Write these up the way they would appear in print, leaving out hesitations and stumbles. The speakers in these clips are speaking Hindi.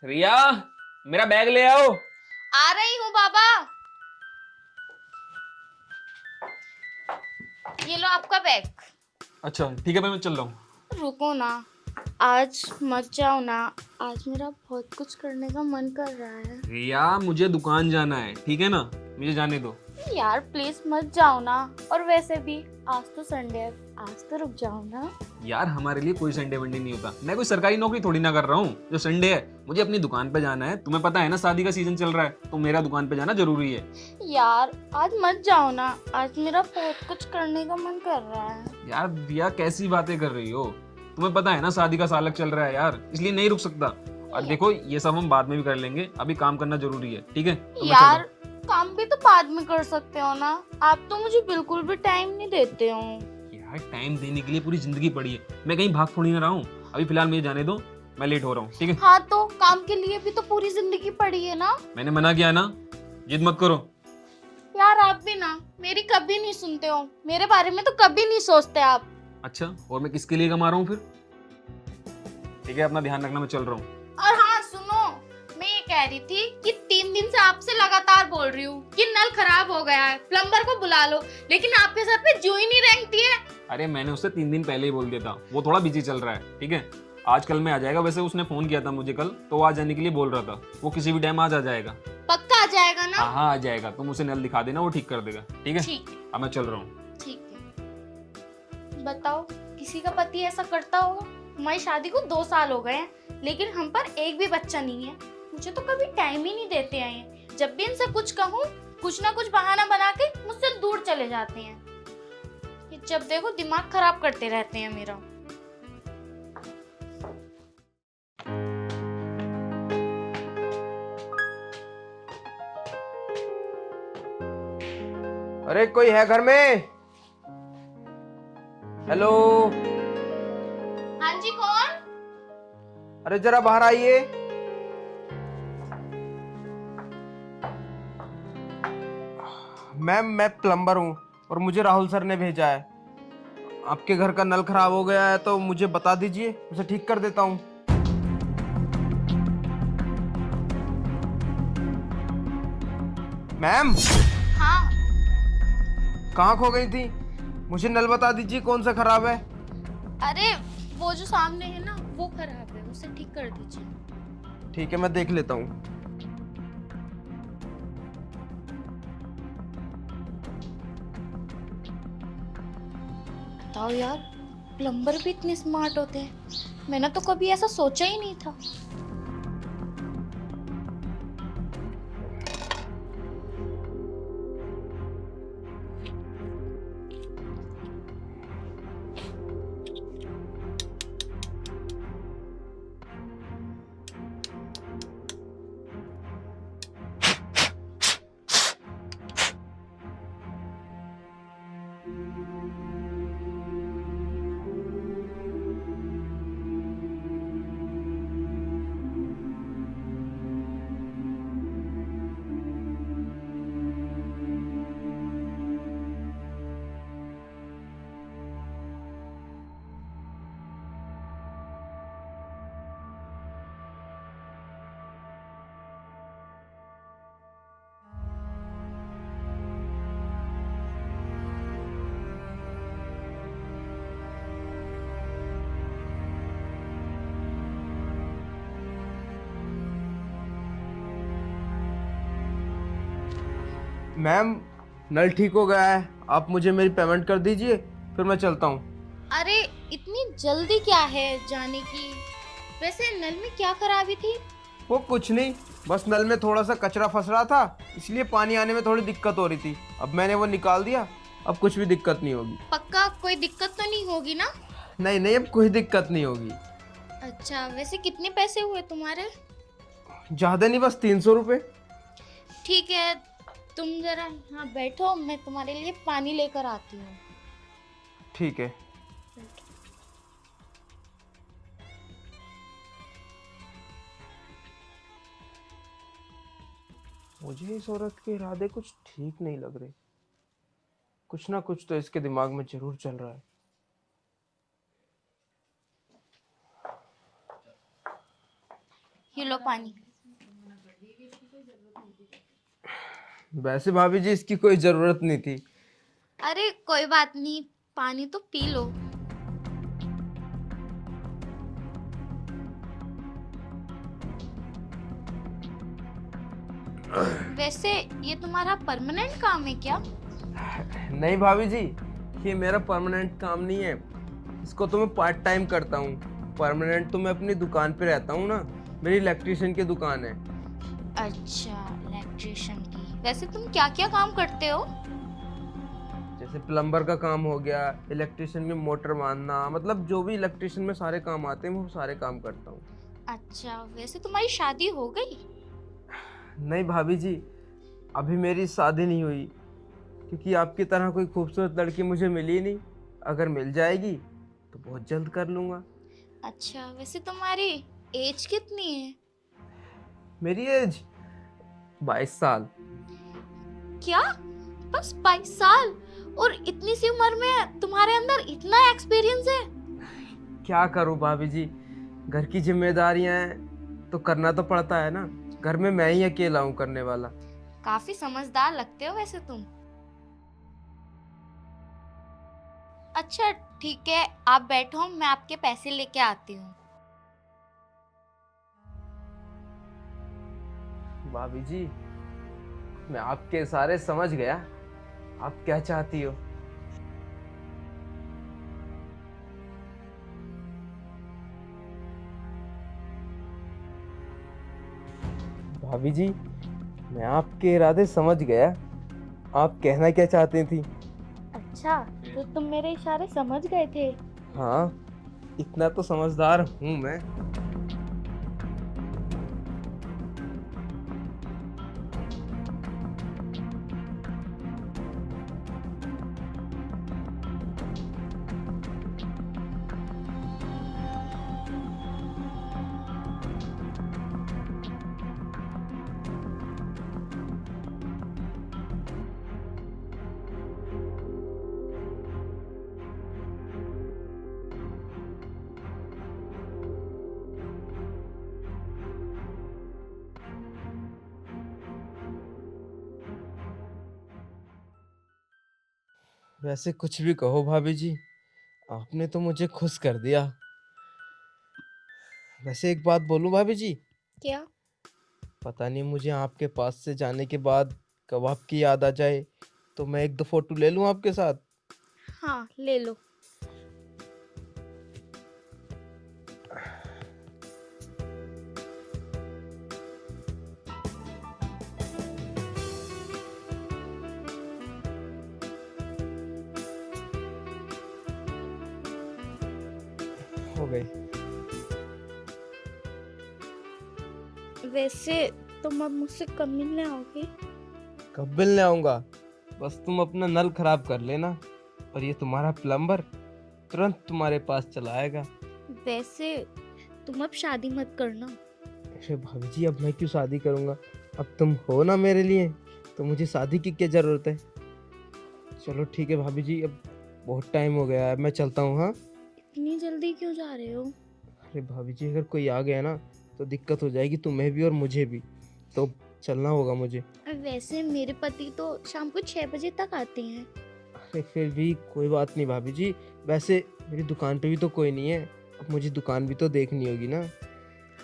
रिया, मेरा बैग ले आओ। आ रही हूँ बाबा। ये लो आपका बैग। अच्छा ठीक है भाई, मैं चल रहा हूँ। रुको ना, आज मत जाओ ना। आज मेरा बहुत कुछ करने का मन कर रहा है। रिया, मुझे दुकान जाना है, ठीक है ना? मुझे जाने दो। यार प्लीज मत जाओ ना। और वैसे भी आज तो संडे है, आज तो रुक जाओ ना। यार हमारे लिए कोई संडे वनडे नहीं होता। मैं कोई सरकारी नौकरी थोड़ी ना कर रहा हूँ जो संडे है। मुझे अपनी दुकान पे जाना है। तुम्हें पता है ना, शादी का सीजन चल रहा है, तो मेरा दुकान पे जाना जरूरी है। यार आज मत जाओ ना, आज मेरा बहुत कुछ करने का मन कर रहा है। यार रिया, कैसी बातें कर रही हो? तुम्हें पता है ना, शादी का सालक चल रहा है यार, इसलिए नहीं रुक सकता। और देखो, ये सब हम बाद में भी कर लेंगे, अभी काम करना जरूरी है, ठीक है? तो मैं चल रहा यार काम भी तो बाद में कर सकते हो ना। आप तो मुझे बिल्कुल भी टाइम नहीं देते हो। हूँ। यार टाइम देने के लिए पूरी जिंदगी पड़ी है। मैं कहीं भाग थोड़ी ना रहा हूँ। अभी फिलहाल मुझे जाने दो, मैं लेट हो रहा हूँ, ठीक है? हाँ तो काम के लिए भी तो पूरी जिंदगी पड़ी है ना। मैंने मना किया ना, जिद मत करो। यार आप भी ना मेरी कभी नहीं सुनते हो, मेरे बारे में तो कभी नहीं सोचते आप। अच्छा, और मैं किसके लिए कमा रहा हूँ फिर? ठीक है, अपना ध्यान रखना, मैं चल रहा हूँ। और हाँ सुनो, मैं ये कह रही थी कि 3 दिन से आपसे लगातार बोल रही हूँ कि नल खराब हो गया है, प्लम्बर को बुला लो, लेकिन आपके सर पे जू ही नहीं रेंगती है। अरे मैंने उससे 3 दिन पहले ही बोल दिया था, वो थोड़ा बिजी चल रहा है, ठीक है? आज कल में आ जाएगा। वैसे उसने फोन किया था मुझे कल, तो वो आ जाने के लिए बोल रहा था। वो किसी भी टाइम आज आ जाएगा। पक्का आ जाएगा ना। हाँ हाँ, आ जाएगा। तुम उसे नल दिखा देना, वो ठीक कर देगा, ठीक है? ठीक है। अब मैं चल रहा हूँ। ठीक है। बताओ, किसी का पति ऐसा करता होगा? हमारी शादी को 2 साल हो गए हैं, लेकिन हम पर एक भी बच्चा नहीं है। मुझे तो कभी टाइम ही नहीं देते हैं। जब भी इनसे कुछ कहूँ, कुछ ना कुछ बहाना बना के मुझसे दूर चले जाते हैं। ये जब देखो दिमाग खराब करते रहते हैं मेरा। अरे कोई है घर में? हेलो। हाँ जी, कौन? अरे जरा बाहर आइए। मैम, मैं प्लम्बर हूँ और मुझे राहुल सर ने भेजा है। आपके घर का नल खराब हो गया है तो मुझे बता दीजिए, उसे ठीक कर देता हूँ। मैम, हाँ। कहाँ खो गई थी? मुझे नल बता दीजिए कौन सा खराब है। अरे वो जो सामने है ना, वो खराब है, उसे ठीक कर दीजिए। ठीक है, मैं देख लेता हूँ। बताओ यार, प्लम्बर भी इतने स्मार्ट होते हैं। मैंने तो कभी ऐसा सोचा ही नहीं था। मैम, नल ठीक हो गया है, आप मुझे मेरी पेमेंट कर दीजिए, फिर मैं चलता हूँ। अरे इतनी जल्दी क्या है जाने की? वैसे नल में क्या खराबी थी? वो कुछ नहीं, बस नल में थोड़ा सा कचरा फंस रहा था, इसलिए पानी आने में थोड़ी दिक्कत हो रही थी। अब मैंने वो निकाल दिया, अब कुछ भी दिक्कत नहीं होगी। पक्का कोई दिक्कत तो नहीं होगी ना? नहीं नहीं, अब कोई दिक्कत नहीं होगी। अच्छा, वैसे कितने पैसे हुए तुम्हारे? ज़्यादा नहीं, बस 300 रुपये। ठीक है, तुम जरा यहाँ बैठो, मैं तुम्हारे लिए पानी लेकर आती हूँ। ठीक है। मुझे इस औरत के इरादे कुछ ठीक नहीं लग रहे। कुछ ना कुछ तो इसके दिमाग में जरूर चल रहा है। ये लो पानी। वैसे भाभी जी इसकी कोई जरूरत नहीं थी। अरे कोई बात नहीं, पानी तो पी लो। वैसे ये तुम्हारा परमानेंट काम है क्या? नहीं भाभी जी, ये मेरा परमानेंट काम नहीं है। इसको तो मैं पार्ट टाइम करता हूँ। परमानेंट तो मैं अपनी दुकान पे रहता हूँ ना। मेरी इलेक्ट्रिशियन की दुकान है। अच्छा, इलेक्ट्रिशियन की। वैसे तुम क्या क्या काम करते हो? जैसे प्लम्बर का काम हो गया, इलेक्ट्रिशियन में मोटर बांधना, मतलब जो भी इलेक्ट्रिशियन में सारे काम आते हैं वो सारे काम करता हूँ। अच्छा, वैसे तुम्हारी शादी हो गई? नहीं भाभी जी, अभी मेरी शादी नहीं हुई, क्योंकि आपकी तरह कोई खूबसूरत लड़की मुझे मिली नहीं। अगर मिल जाएगी तो बहुत जल्द कर लूँगा। अच्छा, वैसे तुम्हारी एज कितनी है? मेरी एज 22 साल। क्या? बस 22 साल? और इतनी सी उम्र में तुम्हारे अंदर इतना एक्सपीरियंस है? क्या करूँ भाभी जी, घर की जिम्मेदारियां हैं तो करना तो पड़ता है ना। घर में मैं ही अकेला हूँ करने वाला। काफी समझदार लगते हो वैसे तुम। अच्छा ठीक है, आप बैठो, मैं आपके पैसे लेके आती हूँ। भाभी जी, मैं आपके इशारे समझ गया। आप क्या चाहती हो? भाभी जी, मैं आपके इरादे समझ गया। आप कहना क्या चाहती थी? अच्छा, तो तुम मेरे इशारे समझ गए थे? हाँ, इतना तो समझदार हूँ मैं। वैसे कुछ भी कहो भाभी जी, आपने तो मुझे खुश कर दिया। वैसे एक बात बोलूं भाभी जी, क्या? पता नहीं मुझे आपके पास से जाने के बाद कब आपकी याद आ जाए, तो मैं एक दो फोटो ले लूं आपके साथ। हाँ ले लो। हो गई। वैसे तुम अब मुझसे कब मिलने आओगे? कब मिलने आऊंगा? बस तुम अपना नल खराब कर लेना और ये तुम्हारा प्लम्बर तुरंत तुम्हारे पास चला आएगा। वैसे तुम अब शादी मत करना। अरे भाभी जी, अब मैं क्यों शादी करूंगा? अब तुम हो ना मेरे लिए, तो मुझे शादी की क्या जरूरत है? चलो ठीक है भाभी जी, अब बहुत टाइम हो गया है, मैं चलता हूँ। हाँ। इतनी जल्दी क्यों जा रहे हो? अरे भाभी जी, अगर कोई आ गया ना तो दिक्कत हो जाएगी तुम्हें भी और मुझे भी, तो चलना होगा मुझे। वैसे मेरे पति तो शाम को 6 बजे तक आते हैं। अरे फिर भी कोई बात नहीं भाभी जी। वैसे मेरी दुकान पे भी तो कोई नहीं है, अब मुझे दुकान भी तो देखनी होगी ना।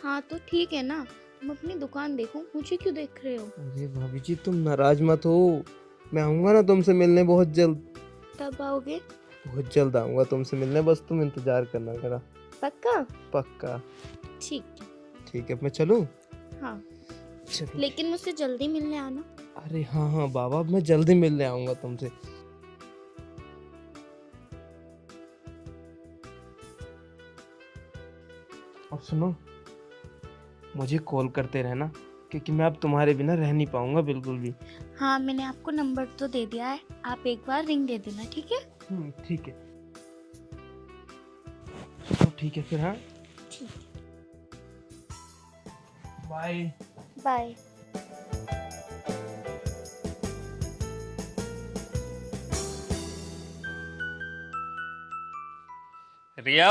हाँ तो ठीक है ना, तुम अपनी दुकान देखो, मुझे क्यों देख रहे हो? अरे भाभी जी, तुम नाराज मत हो। मैं आऊंगा ना तुमसे मिलने बहुत जल्द। कब आओगे? बहुत जल्द आऊंगा तुमसे मिलने, बस तुम इंतजार करना मेरा। पक्का? पक्का। ठीक है। ठीक है, मैं चलूं? हाँ, चलो। लेकिन मुझसे जल्दी मिलने आना। अरे हाँ हाँ बाबा, मैं जल्दी मिलने आऊंगा तुमसे। अब सुनो, मुझे कॉल करते रहना, क्योंकि मैं अब तुम्हारे बिना रह नहीं पाऊंगा बिल्कुल भी। हाँ मैंने आपको नंबर तो दे दिया है, आप एक बार रिंग दे देना, ठीक है? ठीक है। तो ठीक है फिर। हाँ, ठीक है। बाय। बाय। रिया,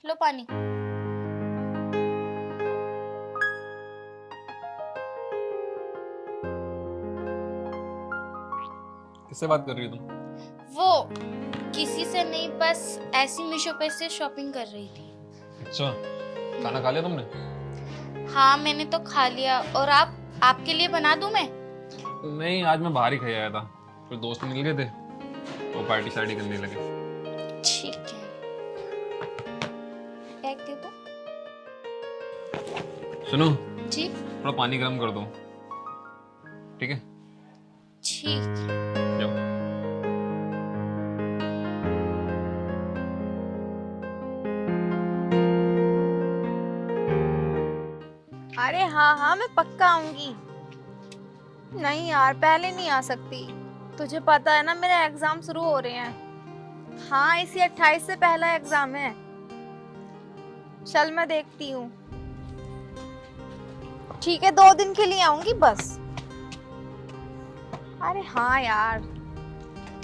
लो पानी। किससे बात कर रही हो तुम? वो किसी से नहीं, बस ऐसी मीशो पे से शॉपिंग कर रही थी। अच्छा, खाना खा लिया तुमने? हाँ मैंने तो खा लिया। और आप, आपके लिए बना दूं मैं? नहीं, आज मैं बाहर ही खाया आया था, कुछ दोस्त मिल गए थे, वो पार्टी शार्टी करने लगे। ठीक है, पैक दे दो। सुनो, जी थोड़ा पानी गर्म कर दो, ठीक है? ठीक है। जाओ। अरे हाँ हाँ, मैं पक्का आऊंगी। नहीं यार, पहले नहीं आ सकती। तुझे पता है ना, मेरे एग्जाम शुरू हो रहे हैं। हाँ, इसी 28 से पहला एग्जाम है। चल मैं देखती हूँ। ठीक है, 2 दिन के लिए आऊंगी बस। अरे हाँ यार,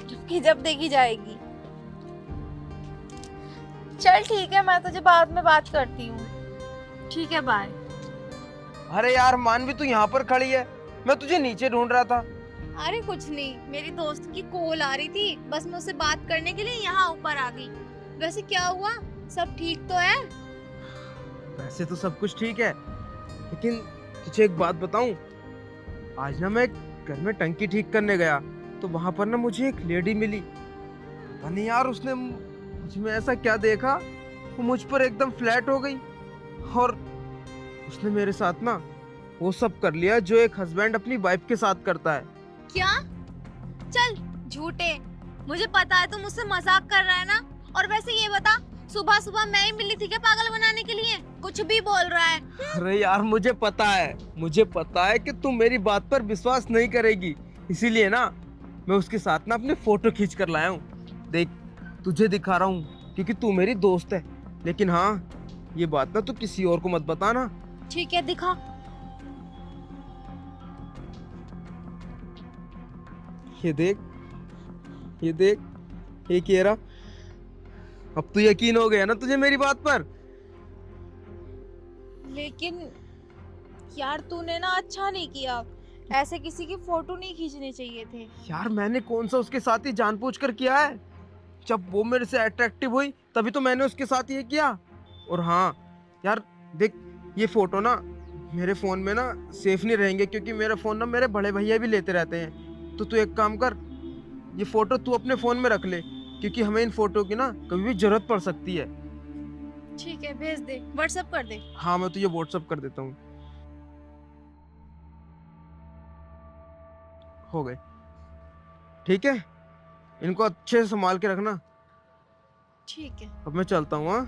जबकि जब देखी जाएगी। चल ठीक है, मैं तुझे बाद में बात करती हूँ। ठीक है, बाय। अरे यार मानवी, तू यहाँ पर खड़ी है, मैं तुझे नीचे ढूंढ रहा था। अरे कुछ नहीं, मेरी दोस्त की कॉल आ रही थी, बस मैं उससे बात करने के लिए यहाँ ऊपर आ गई। वैसे क्या हुआ, सब ठीक तो है? वैसे तो सब कुछ ठीक है, लेकिन तुझे एक बात बताऊं। आज ना मैं घर में टंकी ठीक करने गया, तो वहां पर ना मुझे एक लेडी मिली। पता नहीं यार, उसने मुझ में ऐसा क्या देखा, वो मुझ पर एकदम फ्लैट हो गई। और उसने मेरे साथ ना वो सब कर लिया जो एक हस्बैंड अपनी वाइफ के साथ करता है। क्या? चल झूठे, मुझे पता है तू मुझसे मजाक कर रहा है ना। और वैसे ये बता, सुबह सुबह मैं ही मिली थी क्या पागल बनाने के लिए? कुछ भी बोल रहा है। अरे यार, मुझे पता है कि तुम मेरी बात पर विश्वास नहीं करेगी, इसीलिए ना मैं उसके साथ ना अपने फोटो खींच कर लाया हूँ। देख, तुझे दिखा रहा हूँ क्योंकि तू मेरी दोस्त है। लेकिन हाँ, ये बात ना तू किसी और को मत बताना। ठीक है, दिखा। ये देख, ये कह रहा। अब तो यकीन हो गया ना तुझे मेरी बात पर? लेकिन यार, तूने ना अच्छा नहीं किया। ऐसे किसी की फोटो नहीं खींचने चाहिए थे। यार मैंने कौन सा उसके साथ ही जानबूझकर किया है? जब वो मेरे से अट्रैक्टिव हुई तभी तो मैंने उसके साथ ये किया। और हाँ यार देख, ये फोटो ना मेरे फोन में ना सेफ नहीं रहेंगे, क्योंकि मेरा फोन ना मेरे बड़े भैया भी लेते रहते हैं। तो तू एक काम कर, ये फोटो तू अपने फोन में रख ले, क्योंकि हमें इन फोटो की ना कभी भी जरूरत पड़ सकती है। ठीक है, भेज दे, व्हाट्सएप कर दे। हाँ, मैं तुझे व्हाट्सअप कर देता हूँ। हो गए, ठीक है? इनको अच्छे से संभाल के रखना। ठीक है। अब मैं चलता हूँ। हाँ,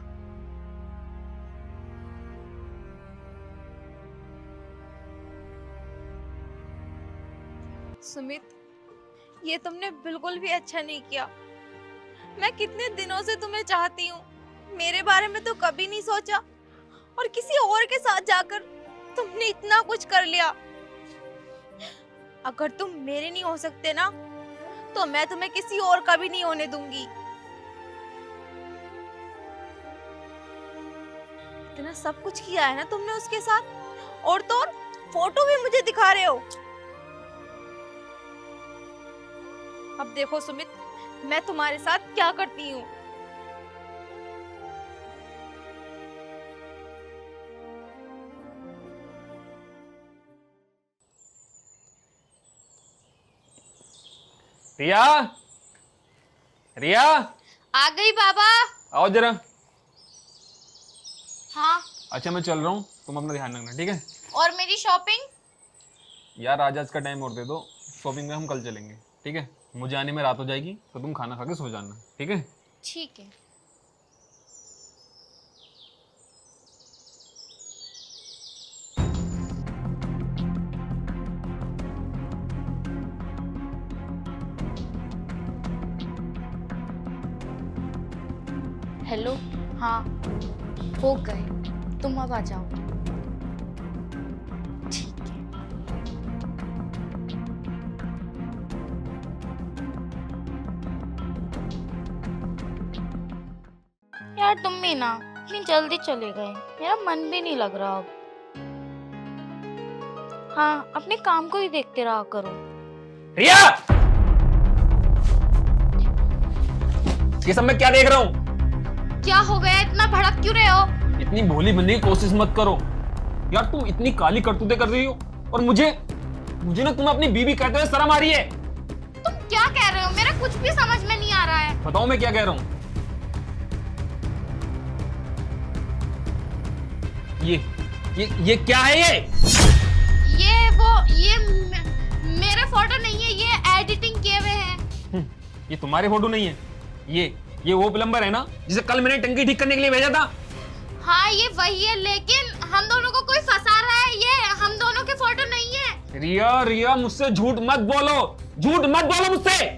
सुमित, ये तुमने बिल्कुल भी अच्छा नहीं किया। मैं कितने दिनों से तुम्हें चाहती हूँ, मेरे बारे में तो कभी नहीं सोचा, और किसी और के साथ जाकर तुमने इतना कुछ कर लिया। अगर तुम मेरे नहीं हो सकते ना, तो मैं तुम्हें किसी और का भी नहीं होने दूंगी। इतना सब कुछ किया है ना तुमने उसके साथ, और तो और फोटो भी मुझे दिखा रहे हो। अब देखो सुमित, मैं तुम्हारे साथ क्या करती हूँ। रिया, रिया, आ गई बाबा। आओ जरा। हाँ, अच्छा मैं चल रहा हूँ, तुम अपना ध्यान रखना, ठीक है? और मेरी शॉपिंग? यार आज का टाइम और दे दो, शॉपिंग में हम कल चलेंगे, ठीक है? मुझे आने में रात हो जाएगी, तो तुम खाना खा के सो जाना, ठीक है? ठीक है। हेलो, हाँ हो गए, तुम अब आ जाओ। ठीक है। यार तुम भी ना इतनी जल्दी चले गए, मेरा मन भी नहीं लग रहा अब। हाँ, अपने काम को ही देखते रहा करो। रिया, ये सब मैं क्या देख रहा हूँ? क्या हो गया, इतना भड़क क्यों रहे हो? इतनी भोली बनने की कोशिश मत करो यार, तुम इतनी काली करतूतें कर रही हो और मुझे ना तुम अपनी बीवी कहते हुए शर्म आ रही है। तुम क्या कह रहे हो? मेरा कुछ भी समझ में नहीं आ रहा है। बताओ मैं क्या कह रहा हूँ। ये क्या है ये मेरे फोटो नहीं है, ये एडिटिंग किए हुए हैं। ये तुम्हारे फोटो नहीं है, ये वो प्लम्बर है ना जिसे कल मैंने टंकी ठीक करने के लिए भेजा था। हाँ, ये वही है, लेकिन हम दोनों को कोई फंसा रहा है, ये हम दोनों के फोटो नहीं है। रिया मुझसे झूठ मत बोलो मुझसे।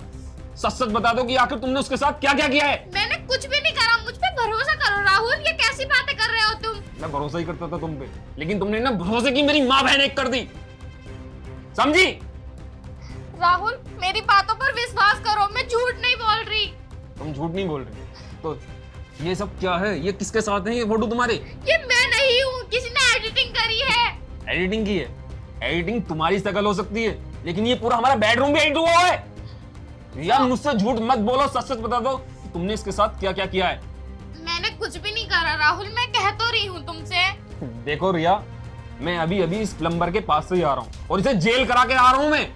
सच सच बता दो कि आखिर तुमने उसके साथ क्या क्या किया है। मैंने कुछ भी नहीं करा, मुझ पे भरोसा करो राहुल। ये कैसी बातें कर रहे हो तुम? मैं भरोसा ही करता था तुम पे, लेकिन तुमने ना भरोसे की मेरी माँ बहन एक कर दी, समझी? राहुल, मेरी बातों पर विश्वास करो, मैं झूठ नहीं बोल रही। तुम झूठ नहीं बोल रही तो ये सब क्या है? ये किसके साथ है ये फोटो तुम्हारे? ये मैं नहीं हूँ, किसी ने एडिटिंग करी है। एडिटिंग की है? एडिटिंग तुम्हारी शक्ल हो सकती है, लेकिन ये पूरा हमारा बेडरूम भी एडिट हुआ है। यार मुझसे झूठ मत बोलो, सच सच बता दो कि तुमने इसके साथ क्या क्या किया है। मैंने कुछ भी नहीं करा राहुल, मैं कह तो रही हूँ तुमसे। देखो रिया, मैं अभी इस प्लम्बर के पास से ही आ रहा हूँ और इसे जेल करा के आ रहा हूँ मैं,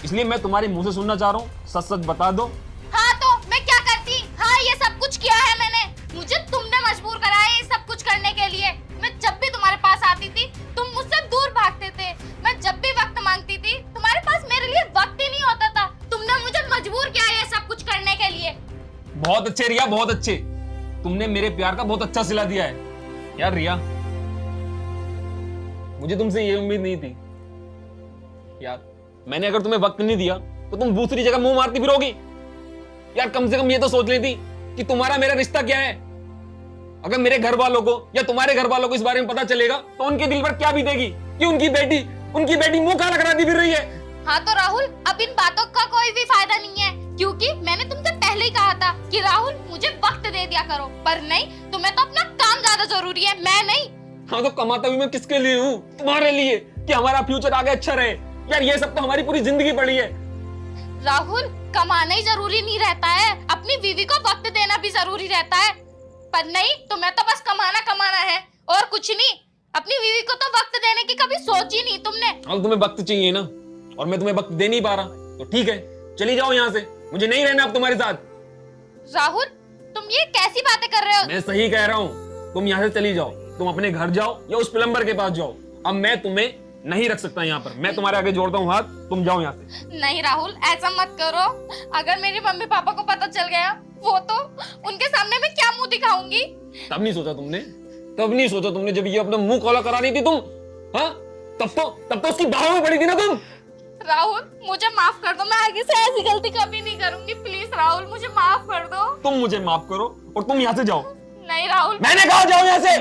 इसलिए मैं तुम्हारे मुंह से सुनना चाह रहा हूँ, सच सच बता दो। हाँ तो मैं क्या करती? हाँ, ये सब कुछ किया है मैंने, मुझे तुमने मजबूर करा है ये सब कुछ करने के लिए। मैं जब भी तुम्हारे पास आती थी तुम मुझसे दूर भागते थे, मैं जब भी वक्त मांगती थी तुम्हारे पास मेरे लिए वक्त ही नहीं होता था। तुमने मुझे मजबूर किया ये सब कुछ करने के लिए। बहुत अच्छे रिया, बहुत अच्छे, तुमने मेरे प्यार का बहुत अच्छा सिला दिया है। यार रिया, मुझे तुमसे ये उम्मीद नहीं थी यार, मैंने अगर तुम्हें वक्त नहीं दिया तो तुम दूसरी जगह मुंह मारती फिरोगी। यार कम से कम ये तो सोच लेती कि तुम्हारा मेरा रिश्ता क्या है। अगर मेरे घर वालों को या तुम्हारे घर वालों को इस बारे में पता चलेगा तो उनके दिल पर क्या बीतेगी कि उनकी बेटी मुंह काला कराती फिर रही है। हाँ तो राहुल, अब इन बातों का कोई भी फायदा नहीं है, क्योंकि मैंने तुमसे पहले ही कहा था कि राहुल मुझे वक्त दे दिया करो, पर नहीं, तुम्हें तो अपना काम ज्यादा जरूरी है, मैं नहीं। हाँ तो कमाता भी मैं किसके लिए हूँ? तुम्हारे लिए, कि हमारा फ्यूचर आगे अच्छा रहे। यार ये सब तो हमारी पूरी जिंदगी पड़ी है। राहुल, कमाना ही जरूरी नहीं रहता है, अपनी बीवी को वक्त देना भी जरूरी रहता है। पर नहीं, तुम्हें तो बस कमाना है और कुछ नहीं। अपनी बीवी को तो वक्त देने की कभी सोची नहीं तुमने। अब तुम्हें वक्त चाहिए ना, और मैं तुम्हें वक्त दे नहीं पा रहा, तो ठीक है, चली जाओ यहाँ से, मुझे नहीं रहना अब तुम्हारे साथ। राहुल, तुम ये कैसी बातें कर रहे हो? मैं सही कह रहा हूँ, तुम यहाँ से चली जाओ, तुम अपने घर जाओ या उस प्लम्बर के पास जाओ। अब मैं तुम्हें नहीं रख सकता यहाँ पर, मैं तुम्हारे आगे जोड़ता हूँ हाथ, तुम जाओ यहाँ से। नहीं राहुल, ऐसा मत करो। अगर मेरी मम्मी पापा को पता चल गया, वो तो उनके सामने मैं क्या मुंह दिखाऊंगी? तब नहीं सोचा तुमने जब ये अपना मुंह काला करा रही थी तुम, हाँ? तब तो उसकी बाहों में पड़ी थी ना तुम। राहुल, मुझे माफ कर दो, मैं आगे से ऐसी गलती कभी नहीं करूंगी। प्लीज राहुल, मुझे माफ कर दो। तुम मुझे माफ करो और तुम यहाँ से जाओ। नहीं राहुल, मैंने कहा जाओ यहाँ से।